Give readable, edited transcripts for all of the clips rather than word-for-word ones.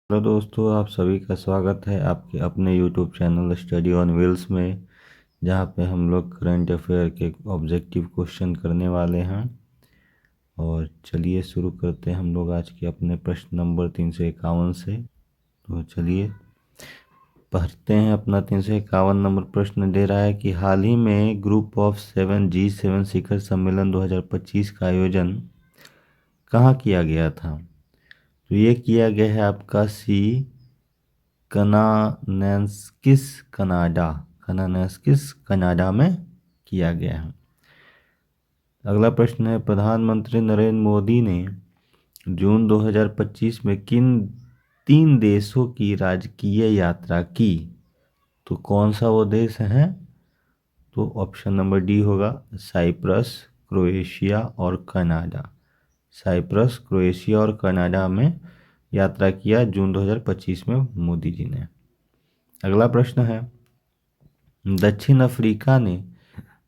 Hello दोस्तों, आप सभी का स्वागत है आपके अपने YouTube channel study on wheels में, जहां पे हम लोग करंट अफेयर के ऑब्जेक्टिव क्वेश्चन करने वाले हैं। और चलिए शुरू करते हैं हम लोग आज के अपने प्रश्न नंबर 351 से। तो चलिए पढ़ते हैं। अपना 351 नंबर प्रश्न दे रहा है कि हाल ही में ग्रुप ऑफ 7 G7 शिखर सम्मेलन 2025 का आयोजन कहाँ किया गया था। तो ये किया गया है आपका कनानैस्किस कनाडा में किया गया है। अगला प्रश्न है, प्रधानमंत्री नरेंद्र मोदी ने जून 2025 में किन 3 देशों की राजकीय यात्रा की। तो कौन सा वो देश है। तो ऑप्शन नंबर डी होगा, साइप्रस, क्रोएशिया और कनाडा। साइप्रस, क्रोएशिया और कनाडा में यात्रा किया जून 2025 में मोदी जी ने। अगला प्रश्न है, दक्षिण अफ्रीका ने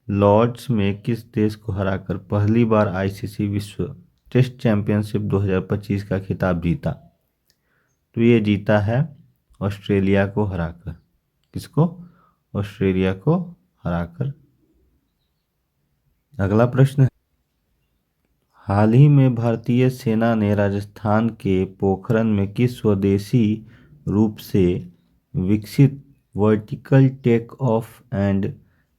लॉर्ड्स में किस देश को हराकर पहली बार आईसीसी विश्व टेस्ट चैंपियनशिप 2025 का खिताब जीता। तो ये जीता है ऑस्ट्रेलिया को हराकर। किसको? ऑस्ट्रेलिया को हराकर। अगला प्रश्न है, हाल ही में भारतीय सेना ने राजस्थान के पोखरण में किस स्वदेशी रूप से विकसित vertical take off and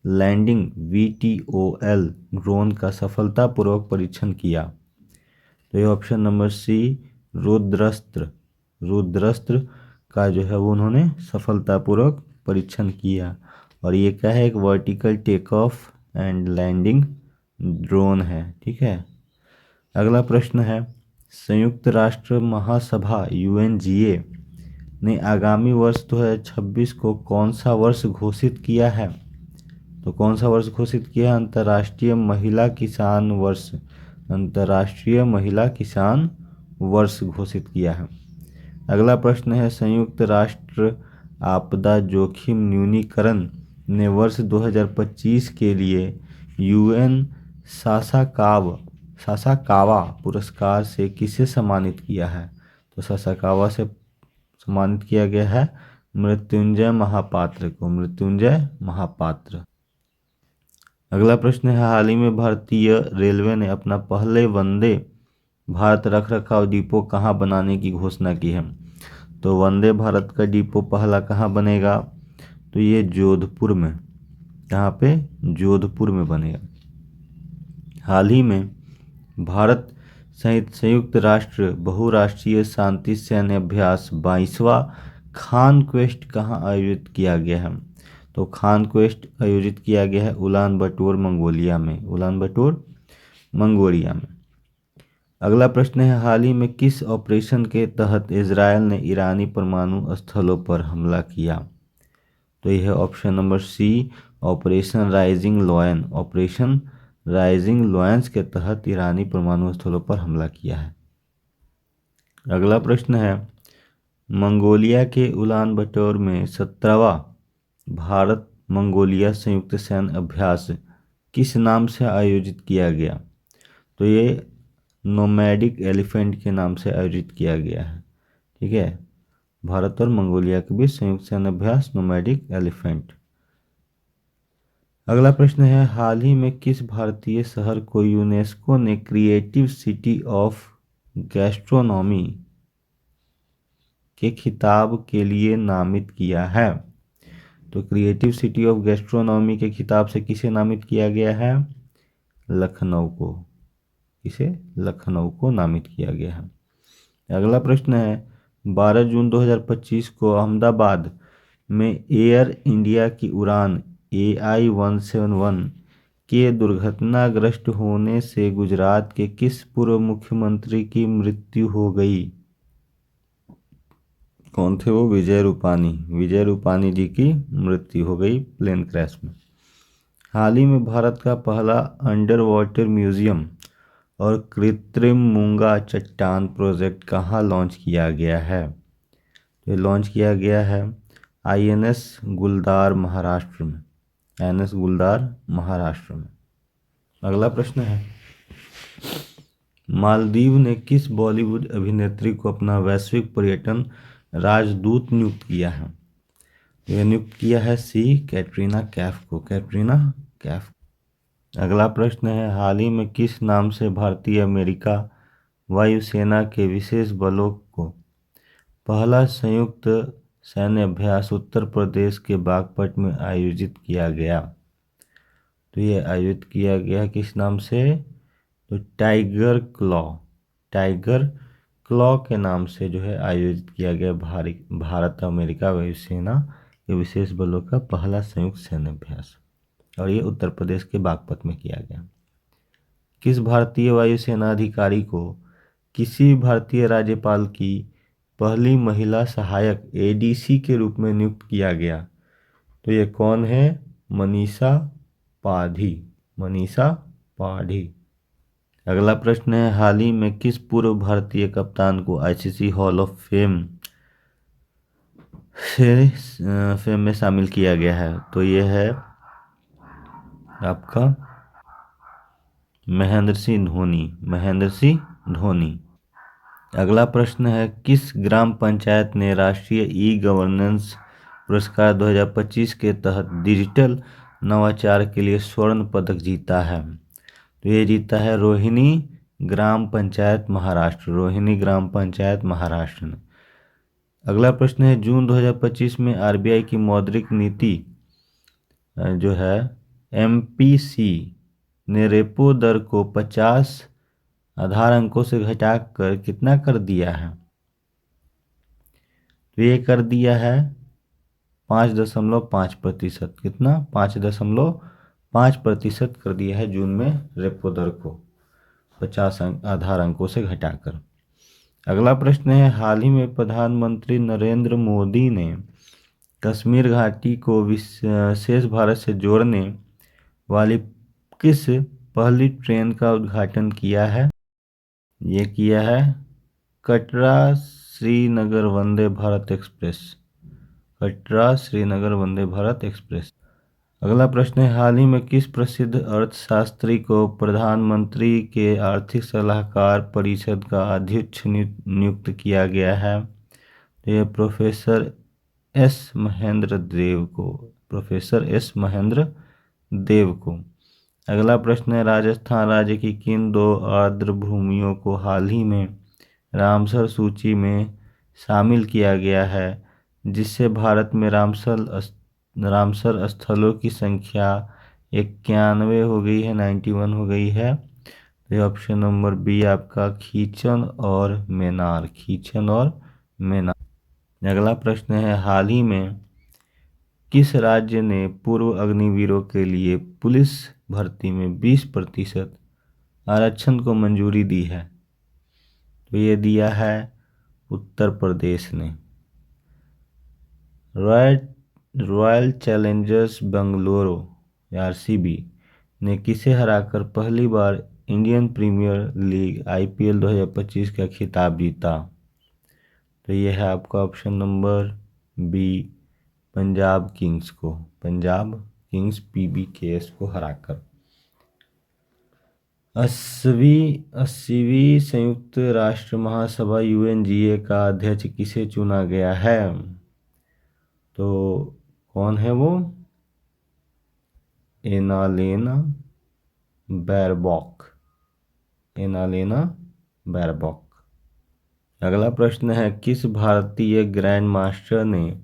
landing VTOL drone का सफलतापूर्वक परीक्षण किया। तो ये ऑप्शन नंबर सी रुद्रस्त्र का जो है वो उन्होंने सफलतापूर्वक परीक्षण किया। और ये क्या है? एक vertical take off and landing drone है। ठीक है। अगला प्रश्न है, संयुक्त राष्ट्र महासभा UNGA ने आगामी वर्ष 2026 को कौन सा वर्ष घोषित किया है। तो कौन सा वर्ष घोषित किया है? अंतर्राष्ट्रीय महिला किसान वर्ष। अंतर्राष्ट्रीय महिला किसान वर्ष घोषित किया है। अगला प्रश्न है, संयुक्त राष्ट्र आपदा जोखिम न्यूनीकरण ने वर्ष 2025 के लिए UN सासाकावा पुरस्कार से किसे सम्मानित किया है। तो सासाकावा से सम्मानित किया गया है मृत्युंजय महापात्र को। मृत्युंजय महापात्र। अगला प्रश्न है, हाल ही में भारतीय रेलवे ने अपना पहले वंदे भारत रखरखाव डिपो कहाँ बनाने की घोषणा की है। तो वंदे भारत का डिपो पहला कहाँ बनेगा? तो ये जोधपुर में। कहाँ पे? जोधपुर में बनेगा। हाल ही में भारत सहित संयुक्त राष्ट्र बहुराष्ट्रीय शांति सैन्य अभ्यास 22वां खान क्वेस्ट कहाँ आयोजित किया गया है। तो खान क्वेस्ट आयोजित किया गया है उलान बटोर मंगोलिया में। उलान बटोर मंगोलिया में। अगला प्रश्न है, हाल ही में किस ऑपरेशन के तहत इजरायल ने ईरानी परमाणु स्थलों पर हमला किया। तो यह है option number C, operation rising lion. Operation rising lions के तहत ईरानी परमाणु स्थलों पर हमला किया है। अगला प्रश्न है, मंगोलिया के उलान बटोर में 17वां भारत मंगोलिया संयुक्त सैन्य अभ्यास किस नाम से आयोजित किया गया। तो ये नोमैडिक एलिफेंट के नाम से आयोजित किया गया है। ठीक है। भारत और मंगोलिया के बीच संयुक्त सैन्य अभ्यास नोमैडिक एलिफेंट। अगला प्रश्न है, हाल ही में किस भारतीय शहर को यूनेस्को ने क्रिएटिव सिटी ऑफ गैस्ट्रोनॉमी के खिताब के लिए नामित किया है। तो क्रिएटिव सिटी ऑफ गैस्ट्रोनॉमी के खिताब से किसे नामित किया गया है? लखनऊ को। इसे लखनऊ को नामित किया गया है। अगला प्रश्न है, 12 जून 2025 को अहमदाबाद में एयर इंडिया की उड़ान AI-171 के दुर्घटनाग्रस्त होने से गुजरात के किस पूर्व मुख्यमंत्री की मृत्यु हो गई। कौन थे वो? विजय रूपानी। विजय रूपानी जी की मृत्यु हो गई प्लेन क्रैश में। हाल ही में भारत का पहला अंडर वाटर म्यूजियम और कृत्रिम मूंगा चट्टान प्रोजेक्ट कहाँ लॉन्च किया गया है। ये लॉन्च किया गया है INS गुलदार महाराष्ट्र में। INS गुलदार महाराष्ट्र में। अगला प्रश्न है, मालदीव ने किस बॉलीवुड अभिनेत्री को अपना वैश्विक पर्यटन राजदूत नियुक्त किया है? यह नियुक्त किया है सी कैटरीना कैफ को, कैटरीना कैफ। अगला प्रश्न है, हाल ही में किस नाम से भारतीय अमेरिका वायुसेना के विशेष बलों को पहला संयुक्त सैन्य अभ्यास उत्तर प्रदेश के बागपत में आयोजित किया गया? तो ये आयोजित किया गया किस नाम से? तो टाइगर क्लॉ, टाइगर क्लॉ के नाम से जो है आयोजित किया गया भारत अमेरिका वायुसेना के विशेष बलों का पहला संयुक्त सैन्य अभ्यास, और ये उत्तर प्रदेश के बागपत में किया गया। किस भारतीय वायुसेना अधिकारी को किसी भारतीय राज्यपाल की पहली महिला सहायक एडीसी के रूप में नियुक्त किया गया? तो ये कौन है? मनीषा पाधी, मनीषा पाधी। अगला प्रश्न है, हाल ही में किस पूर्व भारतीय कप्तान को आईसीसी हॉल ऑफ फेम में शामिल किया गया है? तो ये है आपका महेंद्र सिंह धोनी, महेंद्र सिंह धोनी। अगला प्रश्न है, किस ग्राम पंचायत ने राष्ट्रीय ई गवर्नेंस पुरस्कार 2025 के तहत डिजिटल नवाचार के लिए स्वर्ण पदक जीता है? तो ये जीता है रोहिणी ग्राम पंचायत महाराष्ट्र, रोहिणी ग्राम पंचायत महाराष्ट्र ने। अगला प्रश्न है, जून 2025 में आरबीआई की मौद्रिक नीति जो है एमपीसी ने रेपो दर को 50 आधार अंकों से घटाकर कितना कर दिया है? तो ये कर दिया है 5.5%। कितना? 5.5% कर दिया है जून में रेपो दर को 50 आधार अंकों से घटाकर। अगला प्रश्न है, हाल ही में प्रधानमंत्री नरेंद्र मोदी ने कश्मीर घाटी को शेष भारत से जोड़ने वाली किस पहली ट्रेन का उद्घाटन किया है? ये किया है कटरा श्रीनगर वंदे भारत एक्सप्रेस, कटरा श्रीनगर वंदे भारत एक्सप्रेस। अगला प्रश्न है, हाल ही में किस प्रसिद्ध अर्थशास्त्री को प्रधानमंत्री के आर्थिक सलाहकार परिषद का अध्यक्ष नियुक्त किया गया है? तो ये प्रोफेसर एस महेंद्र देव को, प्रोफेसर एस महेंद्र देव को। अगला प्रश्न है, राजस्थान राज्य की किन दो आर्द्र भूमियों को हाल ही में रामसर सूची में शामिल किया गया है, जिससे भारत में रामसर स्थलों की संख्या 91 हो गई है, 91 हो गई है? तो ये ऑप्शन नंबर बी आपका खीचन और मेनार, खीचन और मेनार। अगला प्रश्न है, हाल ही में किस राज्य ने पूर्व अग्निवीरों के लिए पुलिस भर्ती में 20% आरक्षण को मंजूरी दी है? तो ये दिया है उत्तर प्रदेश ने। रॉयल चैलेंजर्स बेंगलुरु आरसीबी ने किसे हराकर पहली बार इंडियन प्रीमियर लीग आईपीएल 2025 का खिताब जीता? तो ये है आपका option number B Punjab Kings को, पंजाब किंग्स पीबीकेएस को हराकर। 80वीं संयुक्त राष्ट्र महासभा यूएनजीए का अध्यक्ष किसे चुना गया है? तो कौन है वो? Annalena Baerbock, Annalena Baerbock. अगला प्रश्न है, किस भारतीय ग्रैंड मास्टर ने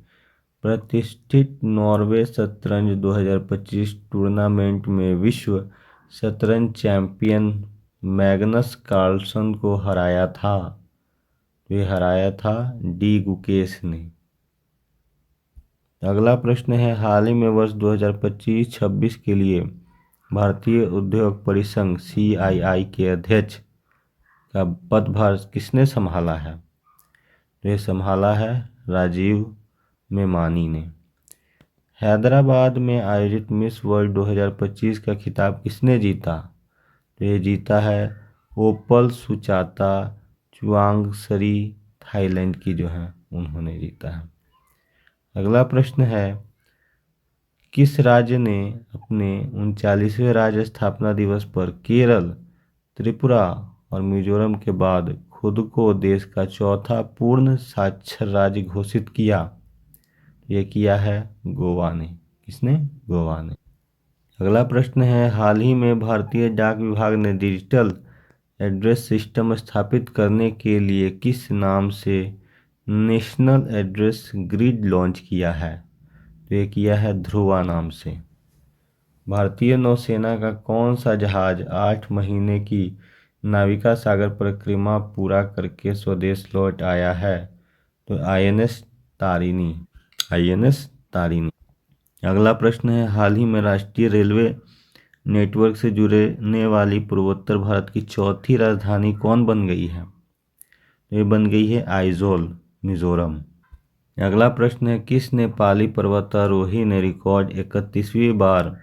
प्रतिष्ठित नॉर्वे शतरंज 2025 टूर्नामेंट में विश्व शतरंज चैंपियन मैग्नस कार्लसन को हराया था? वे हराया था डी गुकेश ने। अगला प्रश्न है, हाल ही में वर्ष 2025-26 के लिए भारतीय उद्योग परिसंघ CII के अध्यक्ष का पदभार किसने संभाला है? तो ये संभाला है राजीव मेमानी ने। हैदराबाद में आयोजित मिस वर्ल्ड 2025 का खिताब किसने जीता? तो ये जीता है ओपल सुचाता चुआंगसरी, थाईलैंड की जो है उन्होंने जीता है। अगला प्रश्न है, किस राज्य ने अपने 39वें राज्य स्थापना दिवस पर केरल, त्रिपुरा और मिजोरम के बाद खुद को देश का चौथा पूर्ण साक्षर राज्य घोषित किया? ये किया है गोवा ने। किसने? गोवा ने। अगला प्रश्न है, हाल ही में भारतीय डाक विभाग ने डिजिटल एड्रेस सिस्टम स्थापित करने के लिए किस नाम से नेशनल एड्रेस ग्रिड लॉन्च किया है? तो ये किया है ध्रुवा नाम से। भारतीय नौसेना का कौन सा जहाज 8 महीने की नाविका सागर परिक्रमा पूरा करके स्वदेश लौट आया है? तो INS तारिणी। INS तारिणी। अगला प्रश्न है, हाल ही में राष्ट्रीय रेलवे नेटवर्क से जुड़ने वाली पूर्वोत्तर भारत की चौथी राजधानी कौन बन गई है? ये बन गई है आइजोल, मिजोरम। अगला प्रश्न है, किस नेपाली पर्वतारोही ने रिकॉर्ड 31वीं बार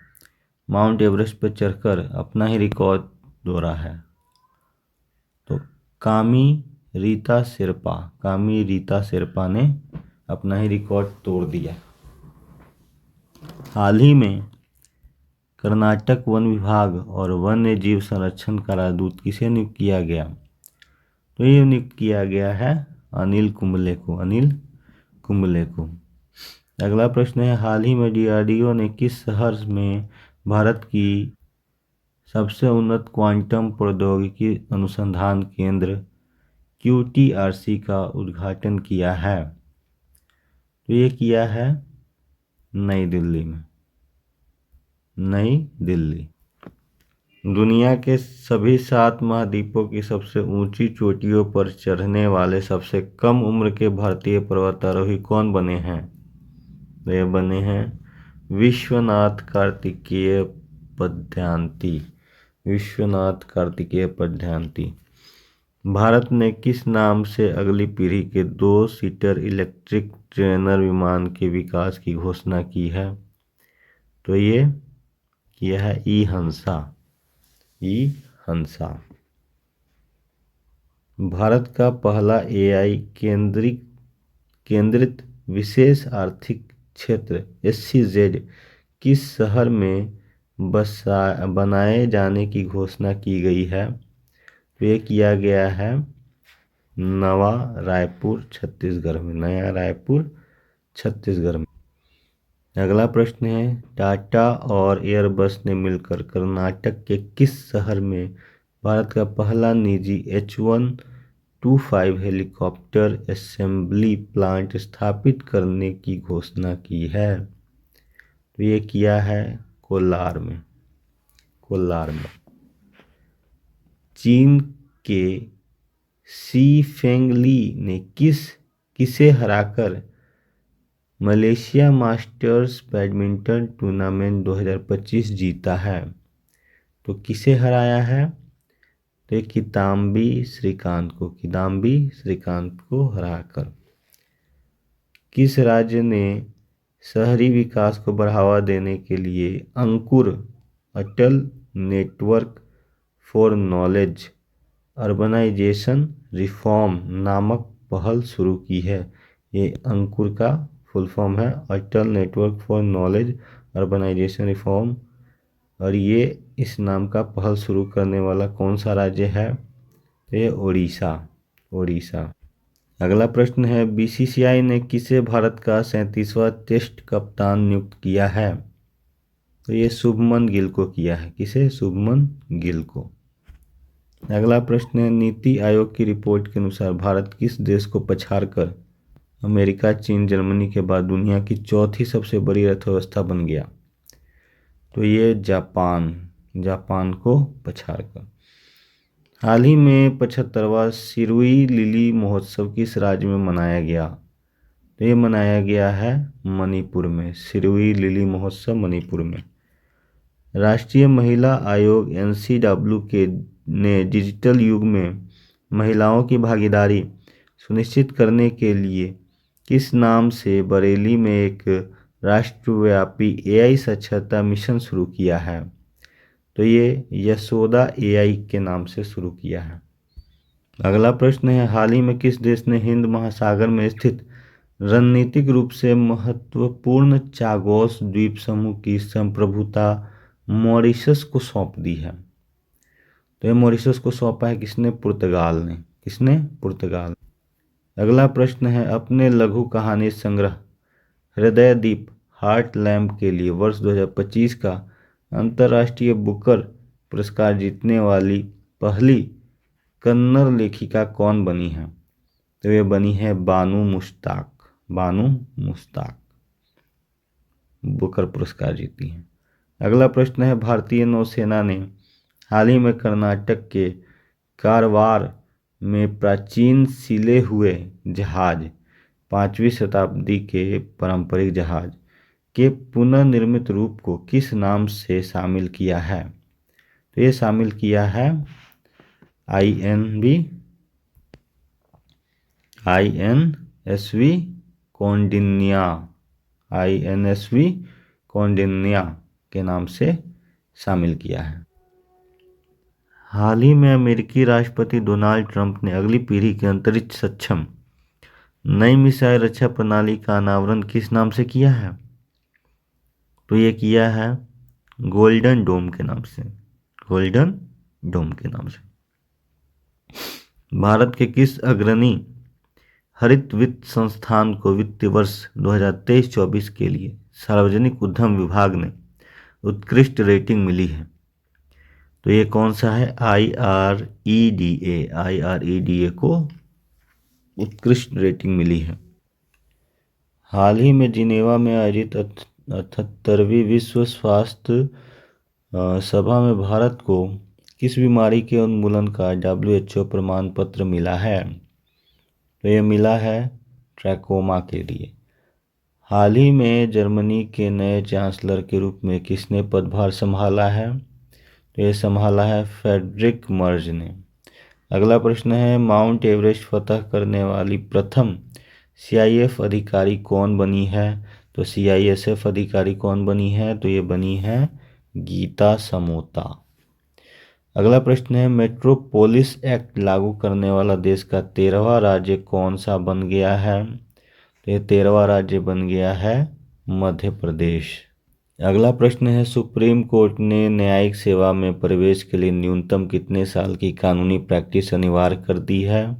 माउंट एवरेस्ट पर चढ़कर अपना ही रिकॉर्ड तोड़ा है? तो कामी रीता शेरपा ने अपना ही रिकॉर्ड तोड़ दिया। हाल ही में कर्नाटक वन विभाग और वन्य जीव संरक्षण का राजदूत किसे नियुक्त किया गया? तो ये नियुक्त किया गया है अनिल कुंबले को। अगला प्रश्न है, हाल ही में DRDO ने किस शहर में भारत की सबसे उन्नत क्वांटम प्रौद्योगिकी अनुसंधान केंद्र QTRC का उद्घाटन किया है? तो ये किया है नई दिल्ली में। नई दिल्ली। दुनिया के सभी 7 महाद्वीपों की सबसे ऊंची चोटियों पर चढ़ने वाले सबसे कम उम्र के भारतीय पर्वतारोही कौन बने हैं? वे बने हैं विश्वनाथ कार्तिकेय पदयांती। भारत ने किस नाम से अगली पीढ़ी के 2 सीटर इलेक्ट्रिक ट्रेनर विमान के विकास की घोषणा की है? तो ये किया है ई-हंसा। भारत का पहला AI केंद्रित विशेष आर्थिक क्षेत्र SEZ किस शहर में बनाए जाने की घोषणा की गई है? तो ये किया गया है नया रायपुर छत्तीसगढ़ में। अगला प्रश्न है, टाटा और एयरबस ने मिलकर कर्नाटक के किस शहर में भारत का पहला निजी H125 हेलीकॉप्टर असेंबली प्लांट स्थापित करने की घोषणा की है? तो ये किया है कोलार में। चीन के शी फेंगली ने किसे हराकर मलेशिया मास्टर्स बैडमिंटन टूर्नामेंट 2025 जीता है? तो किसे हराया है? तो किदाम्बी श्रीकांत को हराकर। किस राज्य ने शहरी विकास को बढ़ावा देने के लिए Ankur Atal network for knowledge urbanisation reform नामक पहल शुरू की है? ये अंकुर का फुल फॉर्म है Atal network for knowledge urbanisation reform, और ये इस नाम का पहल शुरू करने वाला कौन सा राज्य है? ये ओडिशा। अगला प्रश्न है, BCCI ने किसे भारत का 37वां टेस्ट कप्तान नियुक्त किया है? तो ये शुभमन गिल को किया है। किसे? शुभमन गिल को। अगला प्रश्न है, नीति आयोग की रिपोर्ट के अनुसार भारत किस देश को पछाड़कर अमेरिका, चीन, जर्मनी के बाद दुनिया की चौथी सबसे बड़ी अर्थव्यवस्था बन गया? तो ये जापान को पछाड़कर। हाल ही में 75वां सिरुई लिली महोत्सव किस राज्य में मनाया गया? तो ये मनाया गया है मणिपुर में। सिरुई लिली महोत्सव मणिपुर में। राष्ट्रीय महिला आयोग NCW ने डिजिटल युग में महिलाओं की भागीदारी सुनिश्चित करने के लिए किस नाम से बरेली में एक राष्ट्रव्यापी AI साक्षरता मिशन शुरू किया है? तो ये यशोदा AI के नाम से शुरू किया है। अगला प्रश्न है, हाल ही में किस देश ने हिंद महासागर में स्थित रणनीतिक रूप से महत्वपूर्ण चागोस द्वीप समूह की संप्रभुता मॉरिशस को सौंप दी है? तो ये मॉरिशस को सौंपा है किसने? पुर्तगाल ने। किसने? पुर्तगाल। अगला प्रश्न है, अपने लघु कहानी संग्रह हृदय दीप हार्ट लैम्प के लिए वर्ष 2025 का अंतर्राष्ट्रीय बुकर पुरस्कार जीतने वाली पहली कन्नड़ लेखिका कौन बनी है? तो ये बनी है बानू मुश्ताक। बानू मुश्ताक बुकर पुरस्कार जीती हैं। अगला प्रश्न है, भारतीय नौसेना ने हाल ही में कर्नाटक के कारवार में प्राचीन सिले हुए जहाज 5वीं शताब्दी के पारंपरिक जहाज के पुनर्निर्मित रूप को किस नाम से शामिल किया है? तो ये शामिल किया है INSV कौंडिन्या। INSV कौंडिन्या के नाम से शामिल किया है। हाल ही में अमेरिकी राष्ट्रपति डोनाल्ड ट्रंप ने अगली पीढ़ी के अंतरिक्ष सक्षम नई मिसाइल रक्षा प्रणाली का अनावरण किस नाम से किया है? तो ये किया है गोल्डन डोम के नाम से। गोल्डन डोम के नाम से। भारत के किस अग्रणी हरित वित्त संस्थान को वित्तीय वर्ष 2023-24 के लिए सार्वजनिक उद्यम विभाग ने उत्कृष्ट रेटिंग मिली है? तो ये कौन सा है? IREDA को उत्कृष्ट रेटिंग मिली है। हाल ही में जिनेवा में आयोजित 78वीं विश्व स्वास्थ्य सभा में भारत को किस बीमारी के उन्मूलन का WHO प्रमाण पत्र मिला है? तो ये मिला है ट्रैकोमा के लिए। हाल ही में जर्मनी के नए चांसलर के रूप में किसने पदभार संभाला है? तो ये संभाला है फ्रेडरिक मर्ज ने। अगला प्रश्न है, माउंट एवरेस्ट फतह करने वाली प्रथम CIF अधिकारी कौन बनी है? तो CISF अधिकारी कौन बनी है? तो ये बनी है गीता समोता। अगला प्रश्न है, मेट्रोपोलिस एक्ट लागू करने वाला देश का 13वां राज्य कौन सा बन गया है? तो ये 13वां राज्य बन गया है मध्य प्रदेश। अगला प्रश्न है, सुप्रीम कोर्ट ने न्यायिक सेवा में प्रवेश के लिए न्यूनतम कितने साल की कानूनी प्रैक्टिस अनिवार्य कर दी है?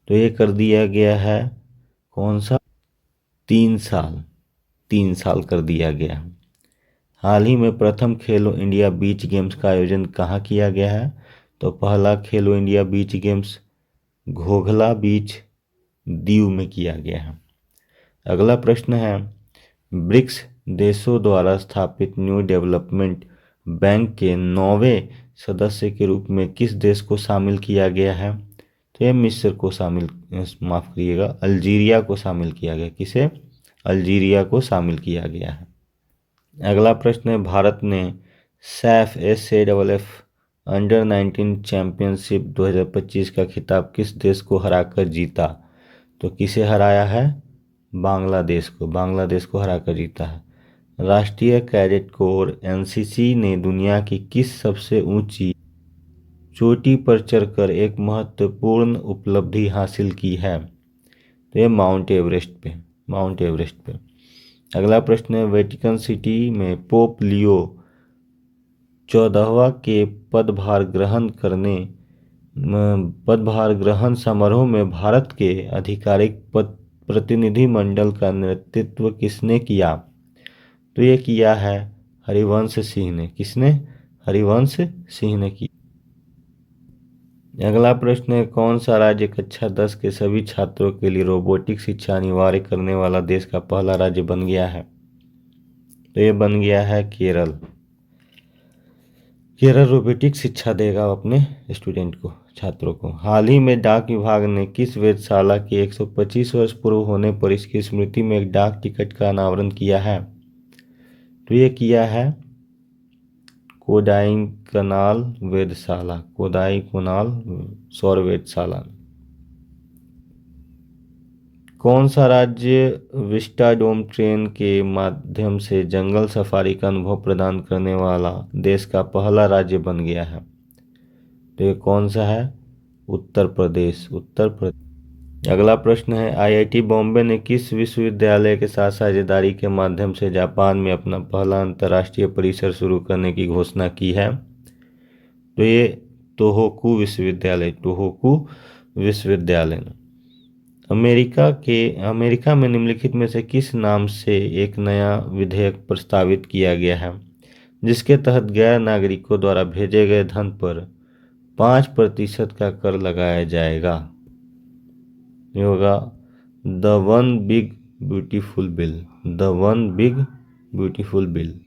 तो ये कर दिया गया है कौन सा? 3 साल। 3 साल कर दिया गया है। हाल ही में प्रथम खेलो इंडिया बीच गेम्स का आयोजन कहाँ किया गया है? तो पहला खेलो इंडिया बीच गेम्स घोघला बीच दीव में किया गया है। अगला प्रश्न है, ब्रिक्स देशों द्वारा स्थापित न्यू डेवलपमेंट बैंक के 9वें सदस्य के रूप में किस देश को शामिल किया गया है? तो ये मिस्र को शामिल, माफ करिएगा, अल्जीरिया को शामिल किया गया। किसे? अल्जीरिया को शामिल किया गया है। अगला प्रश्न है, भारत ने सैफ SAFF अंडर 19 चैंपियनशिप 2025 का खिताब किस देश को हराकर जीता? तो किसे हराया है? बांग्लादेश को। बांग्लादेश को हराकर जीता है। राष्ट्रीय कैडेट कोर NCC ने दुनिया की किस सबसे ऊंची चोटी पर चढ़कर एक महत्वपूर्ण उपलब्धि हासिल की है? तो ये माउंट एवरेस्ट पे। माउंट एवरेस्ट पे। अगला प्रश्न है, वेटिकन सिटी में पोप लियो 14वां के पदभार ग्रहण समारोह में भारत के आधिकारिक प्रतिनिधिमंडल का नेतृत्व किसने किया? तो ये किया है हरिवंश सिंह ने। किसने? हरिवंश सिंह ने की। अगला प्रश्न है, कौन सा राज्य कक्षा 10 के सभी छात्रों के लिए रोबोटिक शिक्षा अनिवार्य करने वाला देश का पहला राज्य बन गया है? तो ये बन गया है केरल। केरल रोबोटिक शिक्षा देगा अपने स्टूडेंट को, छात्रों को। हाल ही में डाक विभाग ने किस वेधशाला के 125 वर्ष पूर्व होने पर इसकी स्मृति में एक डाक टिकट का अनावरण किया है? तो ये किया है कोडाईकनाल वेधशाला। कोडाईकनाल सौर वेधशाला। कौन सा राज्य विस्टाडोम ट्रेन के माध्यम से जंगल सफारी का अनुभव प्रदान करने वाला देश का पहला राज्य बन गया है? तो ये कौन सा है? उत्तर प्रदेश। उत्तर प्रदेश। अगला प्रश्न है, IIT बॉम्बे ने किस विश्वविद्यालय के साथ साझेदारी के माध्यम से जापान में अपना पहला अंतर्राष्ट्रीय परिसर शुरू करने की घोषणा की है? तो ये टोहोकू विश्वविद्यालय, टोहोकू विश्वविद्यालय। अमेरिका में निम्नलिखित में से किस नाम से एक नया विधेयक प्रस्तावित किया गया है जिसके तहत गैर नागरिकों द्वारा भेजे गए धन पर 5% का कर लगाया जाएगा? ये होगा the one big beautiful bill. The one big beautiful bill.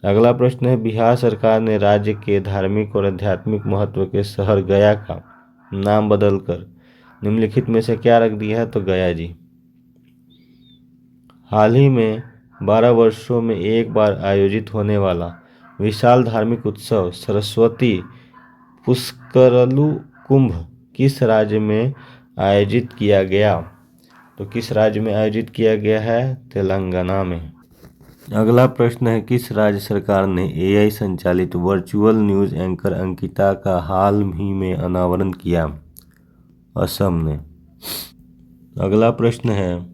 अगला प्रश्न है, बिहार सरकार ने राज्य के धार्मिक और आध्यात्मिक महत्व के शहर गया का नाम बदलकर निम्नलिखित में से क्या रख दिया है? तो गया जी। हाल ही में 12 वर्षों में एक बार आयोजित होने वाला विशाल धार्मिक उत्सव सरस्वती पुष्करलु कुंभ किस राज्य में आयोजित किया गया? तो किस राज्य में आयोजित किया गया है? तेलंगाना में। अगला प्रश्न है, किस राज्य सरकार ने एआई संचालित वर्चुअल न्यूज एंकर अंकिता का हाल ही में अनावरण किया? असम ने। अगला प्रश्न है,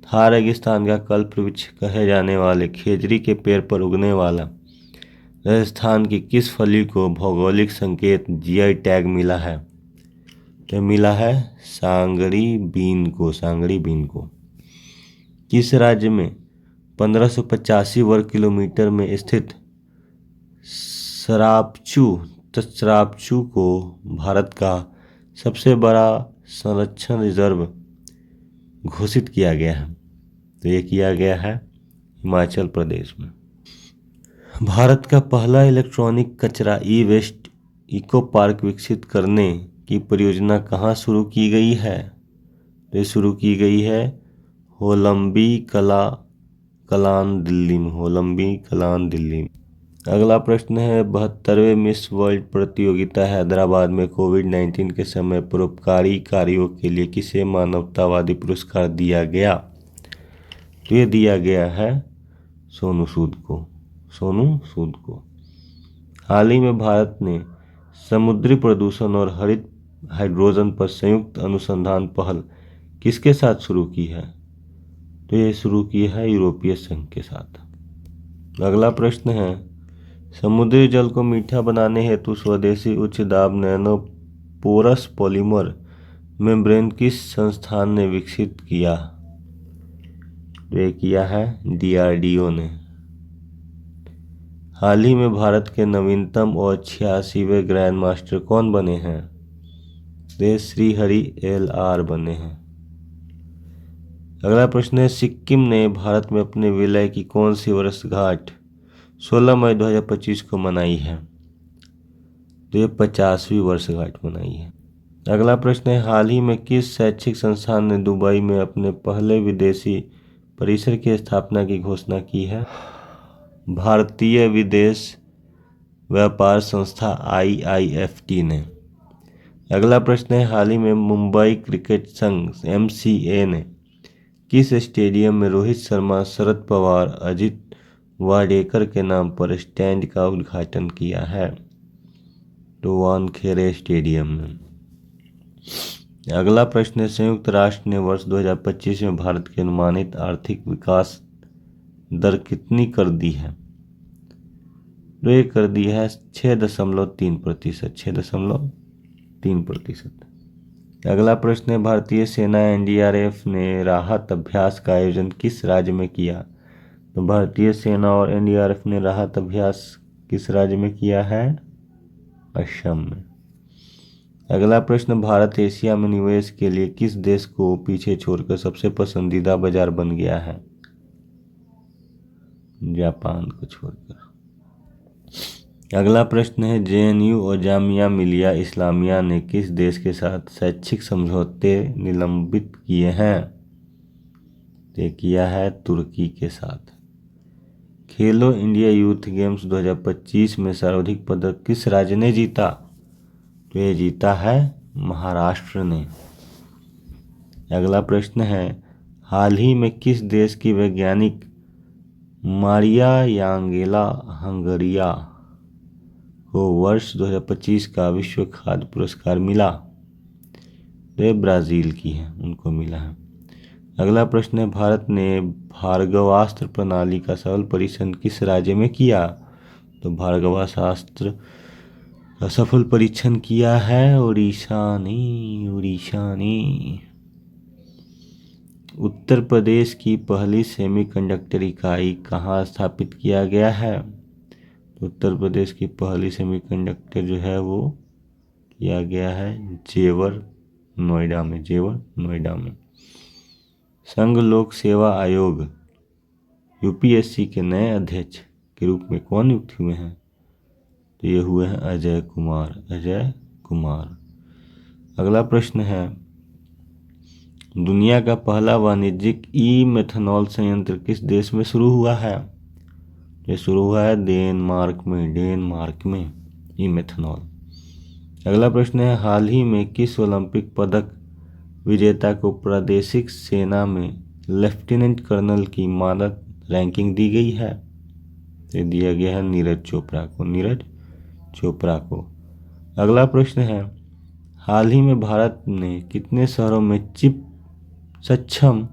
थार रेगिस्तान का कल्प वृक्ष कहे जाने वाले खेजड़ी के पेड़ पर उगने वाला राजस्थान की किस फली को भौगोलिक संकेत जीआई टैग मिला है? तो मिला है सांगरी बीन को। सांगरी बीन को। किस राज्य में 1585 वर्ग किलोमीटर में स्थित सरापचू को भारत का सबसे बड़ा संरक्षण रिजर्व घोषित किया गया है? तो ये किया गया है हिमाचल प्रदेश में। भारत का पहला इलेक्ट्रॉनिक कचरा ई वेस्ट इको पार्क विकसित करने की परियोजना कहाँ शुरू की गई है? तो ये शुरू की गई है होलंबी कलान दिल्ली में। होलंबी कलान दिल्ली में। अगला प्रश्न है, 72वें मिस वर्ल्ड प्रतियोगिता हैदराबाद में कोविड-19 के समय परोपकारी कार्यों के लिए किसे मानवतावादी पुरस्कार दिया गया? तो ये दिया गया है सोनू सूद को। सोनू सूद को। हाल ही में भारत ने समुद्री प्रदूषण और हरित हाइड्रोजन पर संयुक्त अनुसंधान पहल किसके साथ शुरू की है? तो ये शुरू की है यूरोपीय संघ के साथ। अगला प्रश्न है, समुद्री जल को मीठा बनाने हेतु स्वदेशी उच्च दाब नैनो पोरस पॉलीमर मेम्ब्रेन किस संस्थान ने विकसित किया? तो ये किया है डीआरडीओ ने। हाल ही में भारत के नवीनतम और 86वें ग्रैंड मास्टर कौन बने हैं? वे श्रीहरि LR बने हैं। अगला प्रश्न है, सिक्किम ने भारत में अपने विलय की कौन सी वर्षगांठ 16 मई 2025 को मनाई है? तो ये 50वीं वर्षगांठ मनाई है। अगला प्रश्न है, हाल ही में किस शैक्षिक संस्थान ने दुबई में अपने पहले विदेशी परिसर की स्थापना की घोषणा की है? भारतीय विदेश व्यापार संस्था IIFT ने। अगला प्रश्न है, हाल ही में मुंबई क्रिकेट संघ MCA ने किस स्टेडियम में रोहित शर्मा, शरद पवार, अजित वाडेकर के नाम पर स्टैंड का उद्घाटन किया है? तो वानखेड़े स्टेडियम में। अगला प्रश्न है, संयुक्त राष्ट्र ने वर्ष 2025 में भारत की अनुमानित आर्थिक विकास दर कितनी कर दी है? तो ये कर दी है 6.3%। 6.3%। अगला प्रश्न है, भारतीय सेना NDRF ने राहत अभ्यास का आयोजन किस राज्य में किया? तो भारतीय सेना और NDRF ने राहत अभ्यास किस राज्य में किया है? असम में। अगला प्रश्न, भारत एशिया में निवेश के लिए किस देश को पीछे छोड़कर सबसे पसंदीदा बाजार बन गया है? जापान को छोड़कर। अगला प्रश्न है, JNU और जामिया मिलिया इस्लामिया ने किस देश के साथ शैक्षिक समझौते निलंबित किए हैं? ये किया है तुर्की के साथ। खेलो इंडिया यूथ गेम्स 2025 में सर्वाधिक पदक किस राज्य ने जीता? तो ये जीता है महाराष्ट्र ने। अगला प्रश्न है, हाल ही में किस देश की वैज्ञानिक मारिया यांगेला हंगरिया को वर्ष 2025 का विश्व खाद्य पुरस्कार मिला? वे ब्राज़ील की है, उनको मिला है। अगला प्रश्न है, भारत ने भार्गवास्त्र प्रणाली का सफल परीक्षण किस राज्य में किया? तो भार्गवास्त्र असफल परीक्षण किया है उड़ीसा ने। उत्तर प्रदेश की पहली सेमीकंडक्टर इकाई कहाँ स्थापित किया गया है? उत्तर प्रदेश की पहली सेमीकंडक्टर जो है वो किया गया है जेवर नोएडा में। संघ लोक सेवा आयोग यूपीएससी के नए अध्यक्ष के रूप में कौन नियुक्त हुए हैं? तो ये हुए हैं अजय कुमार। अगला प्रश्न है, दुनिया का पहला वाणिज्यिक ई मेथनॉल संयंत्र किस देश में शुरू हुआ है? ये शुरू हुआ है डेनमार्क में ई मेथनॉल। अगला प्रश्न है, हाल ही में किस ओलंपिक पदक विजेता को प्रादेशिक सेना में लेफ्टिनेंट कर्नल की मानद रैंकिंग दी गई है? ये दिया गया है नीरज चोपड़ा को। अगला प्रश्न है, हाल ही में भारत ने कितने शहरों में चिप सक्षम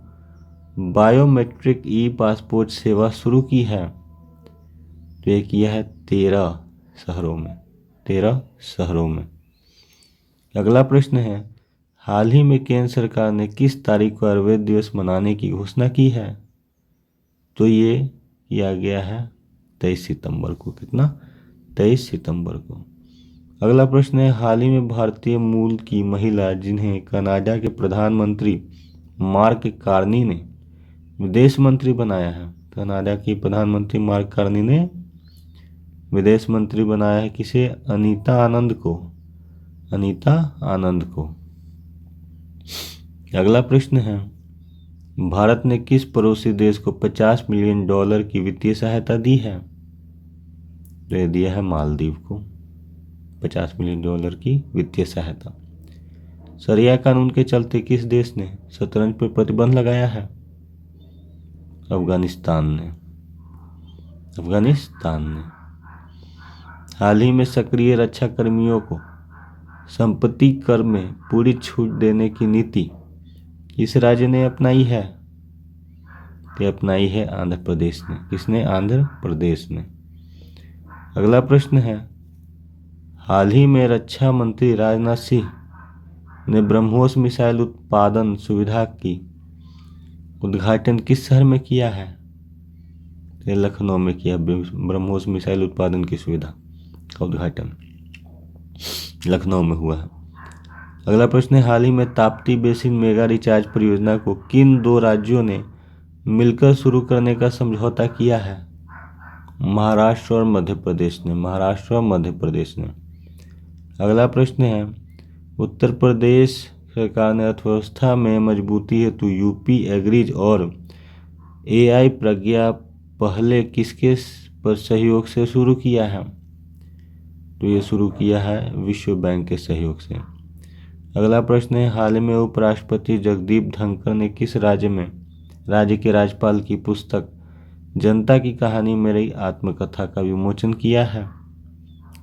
बायोमेट्रिक ई पासपोर्ट सेवा शुरू की है? तो ये किया है 13 शहरों में। अगला प्रश्न है, हाल ही में केंद्र सरकार ने किस तारीख को आयुर्वेद दिवस मनाने की घोषणा की है? तो ये किया गया है 23 सितंबर को। कितना? 23 सितंबर को। अगला प्रश्न है, हाल ही में भारतीय मूल की महिला जिन्हें कनाडा के प्रधानमंत्री मार्क कार्नी ने विदेश मंत्री बनाया है, कनाडा की प्रधानमंत्री मार्क कार्नी ने विदेश मंत्री बनाया है किसे? अनीता आनंद को। अगला प्रश्न है, भारत ने किस पड़ोसी देश को $50 मिलियन की वित्तीय सहायता दी है? तो दिया है मालदीव को $50 मिलियन की वित्तीय सहायता। शरिया कानून के चलते किस देश ने शतरंज पर प्रतिबंध लगाया है? अफगानिस्तान ने। हाल ही में सक्रिय रक्षा कर्मियों को संपत्ति कर में पूरी छूट देने की नीति किस राज्य ने अपनाई है? तो अपनाई है आंध्र प्रदेश ने। किसने? आंध्र प्रदेश ने। अगला प्रश्न है, हाल ही में रक्षा मंत्री राजनाथ सिंह ने ब्रह्मोस मिसाइल उत्पादन सुविधा की उद्घाटन किस शहर में किया है? तो लखनऊ में किया। ब्रह्मोस मिसाइल उत्पादन की सुविधा का उद्घाटन लखनऊ में हुआ है। अगला प्रश्न है, हाल ही में ताप्ती बेसिन मेगा रिचार्ज परियोजना को किन 2 राज्यों ने मिलकर शुरू करने का समझौता किया है? महाराष्ट्र और मध्य प्रदेश ने। अगला प्रश्न है, उत्तर प्रदेश सरकार ने अर्थव्यवस्था में मजबूती हेतु यूपी एग्रीज और AI प्रज्ञा पहले किसके सहयोग से शुरू किया है? तो ये शुरू किया है विश्व बैंक के सहयोग से। अगला प्रश्न है, हाल में उपराष्ट्रपति जगदीप धनखड़ ने किस राज्य के राज्यपाल की पुस्तक जनता की कहानी मेरी आत्मकथा का विमोचन किया है?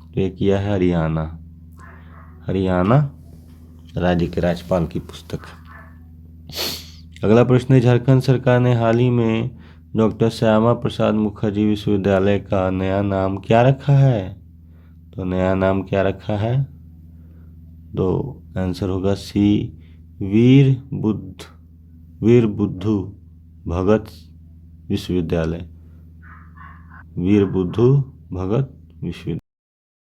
तो ये किया है हरियाणा राज्य के राज्यपाल की पुस्तक। अगला प्रश्न है, झारखंड सरकार ने हाल ही में डॉक्टर श्यामा प्रसाद मुखर्जी विश्वविद्यालय का नया नाम क्या रखा है? तो नया नाम क्या रखा है? तो आंसर होगा सी, वीर बुद्धू भगत विश्वविद्यालय।